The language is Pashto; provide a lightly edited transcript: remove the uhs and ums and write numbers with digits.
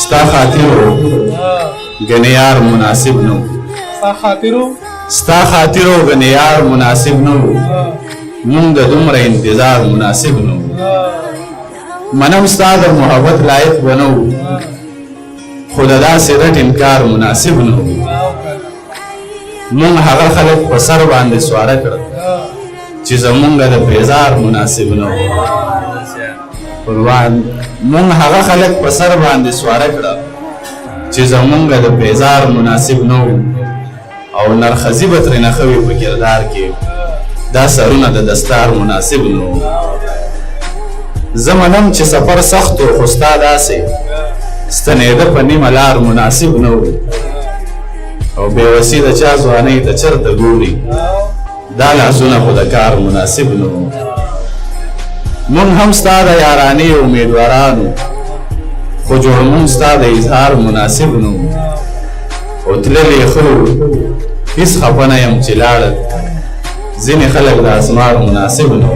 ستا خاطرو گنې یار مناسب نو ستا خاطرو گنې یار مناسب نو مونږ د دومره انتظار مناسب نو منم ستا د محبت لایق بنو خو د داسې رټ انکار مناسب نو مونږ هغه خلک په سر باندې سواره کړل چې زمونږ د بیزار مناسب نو قربان مونږ هغه خلک په سر باندې سواره کړل چې زمونږ د بیزار مناسب نو او نرخزی به ترې نښوي په کردار کې دا سرونه د دستار مناسب نو زه منم چې سفر سخت و خو ستا داسې ستنېده په نیمه لار مناسب نو او بېوسي د چا ځوانۍ ته چېرته ګوري دا لاسونه خو د کار مناسب نو مونږ هم ستا د یارانې امیدوارانو خو جوړمون ستا د اظهار مناسب نو او تللې خو هېڅ خفه نه یم چې لاړل ځینې خلک د اسمار مناسب نو